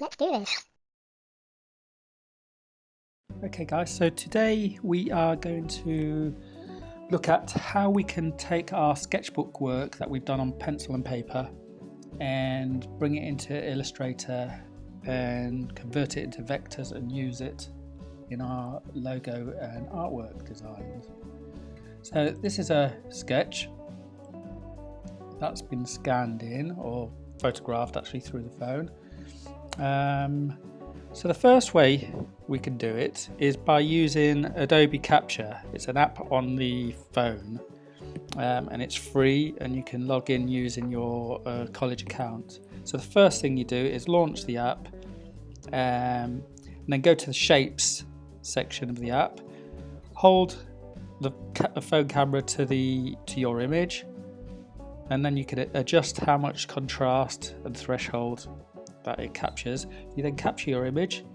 Let's do this. Okay guys, so today we are going to look at how we can take our sketchbook work that we've done on pencil and paper and bring it into Illustrator and convert it into vectors and use it in our logo and artwork designs. So this is a sketch that's been scanned in or photographed actually through the phone. So the first way we can do it is by using Adobe Capture. It's an app on the phone and it's free and you can log in using your college account. So the first thing you do is launch the app and then go to the shapes section of the app, hold the phone camera to your image, and then you can adjust how much contrast and threshold that it captures. You then capture your image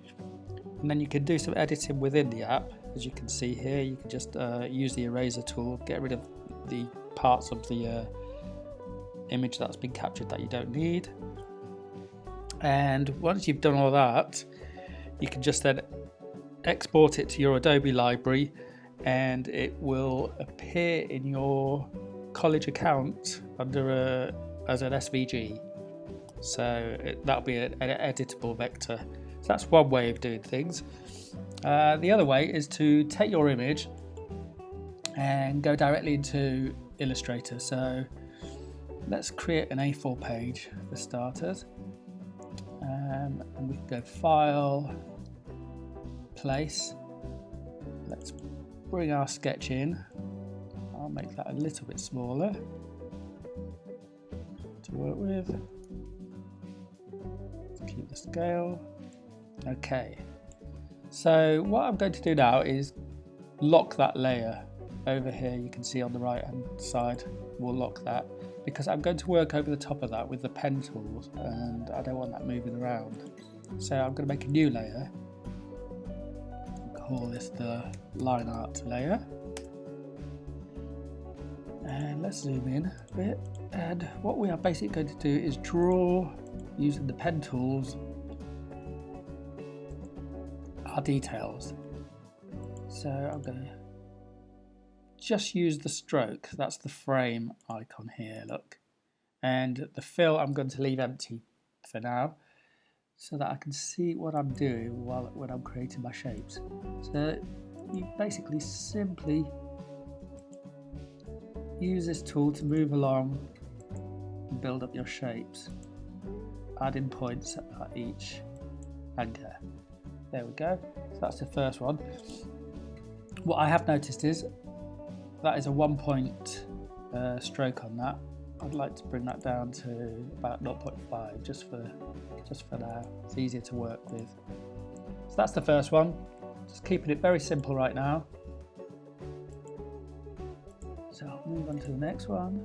and then you can do some editing within the app. As you can see here, you can just use the eraser tool, get rid of the parts of the image that's been captured that you don't need. And once you've done all that, you can just then export it to your Adobe library and it will appear in your college account under as an SVG. So that'll be an editable vector. So that's one way of doing things. The other way is to take your image and go directly into Illustrator. So let's create an A4 page for starters. And we can go File, Place. Let's bring our sketch in. I'll make that a little bit smaller to work with. Keep the scale. Okay, so what I'm going to do now is lock that layer over here. You can see on the right hand side, we'll lock that because I'm going to work over the top of that with the pen tools and I don't want that moving around. So I'm going to make a new layer, call this the line art layer, and let's zoom in a bit. And what we are basically going to do is draw, using the pen tools, our details. So I'm going to just use the stroke, that's the frame icon here, look. And the fill I'm going to leave empty for now so that I can see what I'm doing when I'm creating my shapes. So you basically simply use this tool to move along and build up your shapes, adding points at each anchor. There we go. So that's the first one. What I have noticed is that is a 1 point stroke on that. I'd like to bring that down to about 0.5 just for now. It's easier to work with. So that's the first one. Just keeping it very simple right now. So I'll move on to the next one.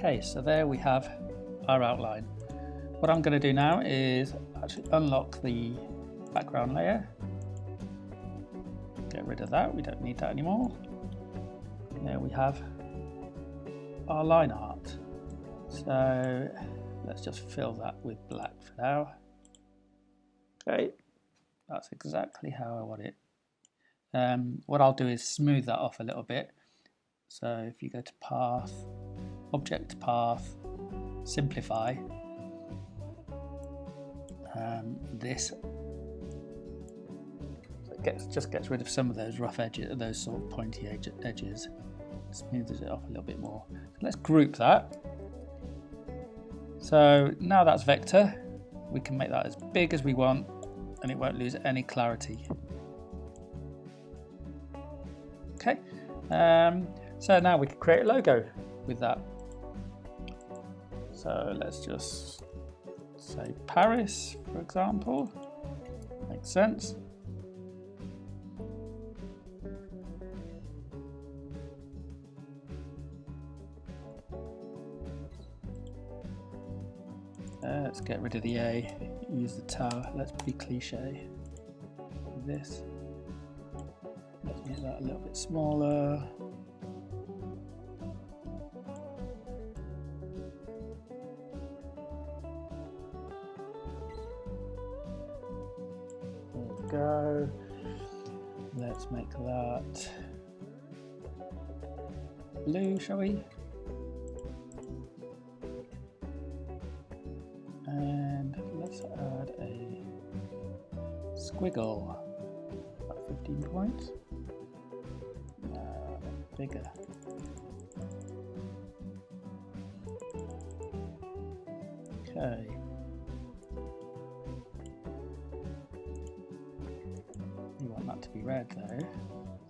Okay, so there we have our outline. What I'm going to do now is actually unlock the background layer. Get rid of that, we don't need that anymore. And there we have our line art. So let's just fill that with black for now. Okay, that's exactly how I want it. What I'll do is smooth that off a little bit. So if you go to Path, Object Path, Simplify, this just gets rid of some of those rough edges, those sort of pointy edges, smooths it off a little bit more. So let's group that. So now that's vector, we can make that as big as we want and it won't lose any clarity. Okay, so now we can create a logo with that. So let's just say Paris, for example. Makes sense. Let's get rid of the A, use the tower. Let's be cliche with this. Let's make that a little bit smaller. There we go. Let's make that blue, shall we? And let's add a squiggle, about 15 points. Bigger. Okay. You want that to be red though,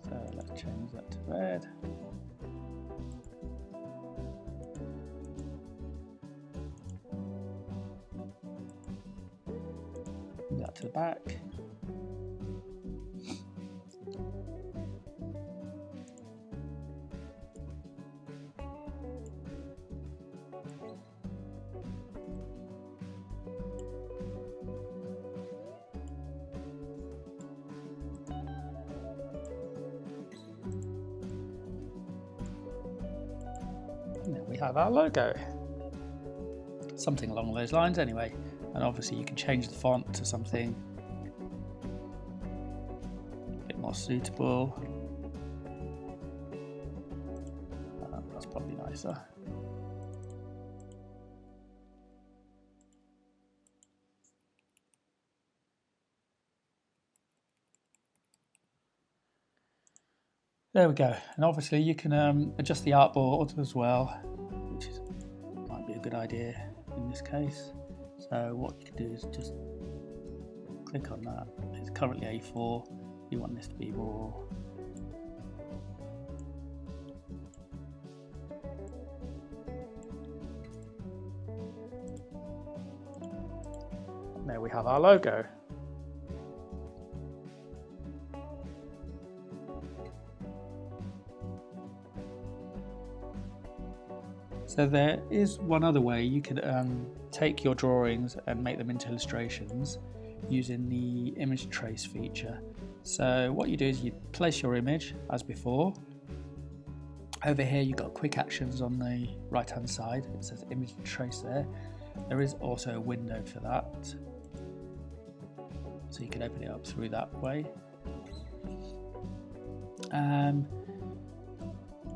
so let's change that to red. That to the back. And there we have our logo. Something along those lines anyway. And obviously you can change the font to something a bit more suitable. That's probably nicer. There we go. And obviously you can adjust the artboard as well, which might be a good idea in this case. So what you can do is just click on that. It's currently A4. You want this to be more. And there we have our logo. So there is one other way you could take your drawings and make them into illustrations using the image trace feature. So what you do is you place your image as before. Over here you've got quick actions on the right hand side. It says image trace there. There is also a window for that. So you can open it up through that way.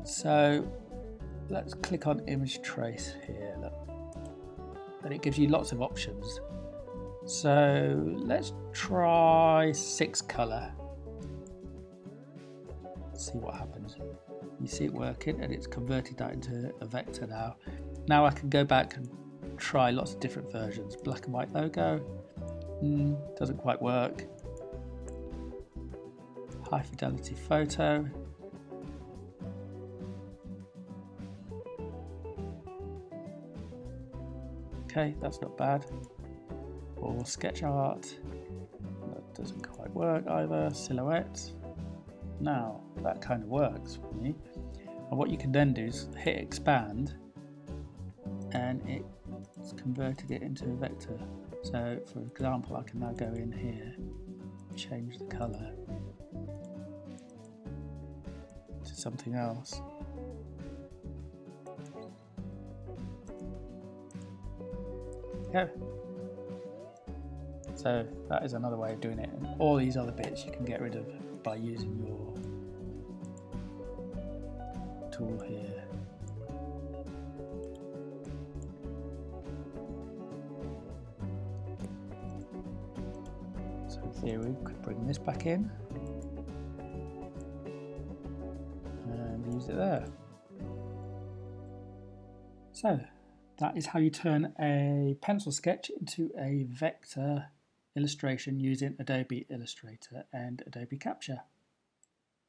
So let's click on image trace here, look. And it gives you lots of options. So let's try 6 color. See what happens. You see it working and it's converted that into a vector now. Now I can go back and try lots of different versions. Black and white logo, doesn't quite work. High fidelity photo. Okay, that's not bad. Or sketch art, that doesn't quite work either. Silhouette. Now that kind of works for me. And what you can then do is hit expand and it's converted it into a vector. So for example, I can now go in here, change the color to something else. Go. So that is another way of doing it, and all these other bits you can get rid of by using your tool here. So in theory we could bring this back in and use it there. So that is how you turn a pencil sketch into a vector illustration using Adobe Illustrator and Adobe Capture.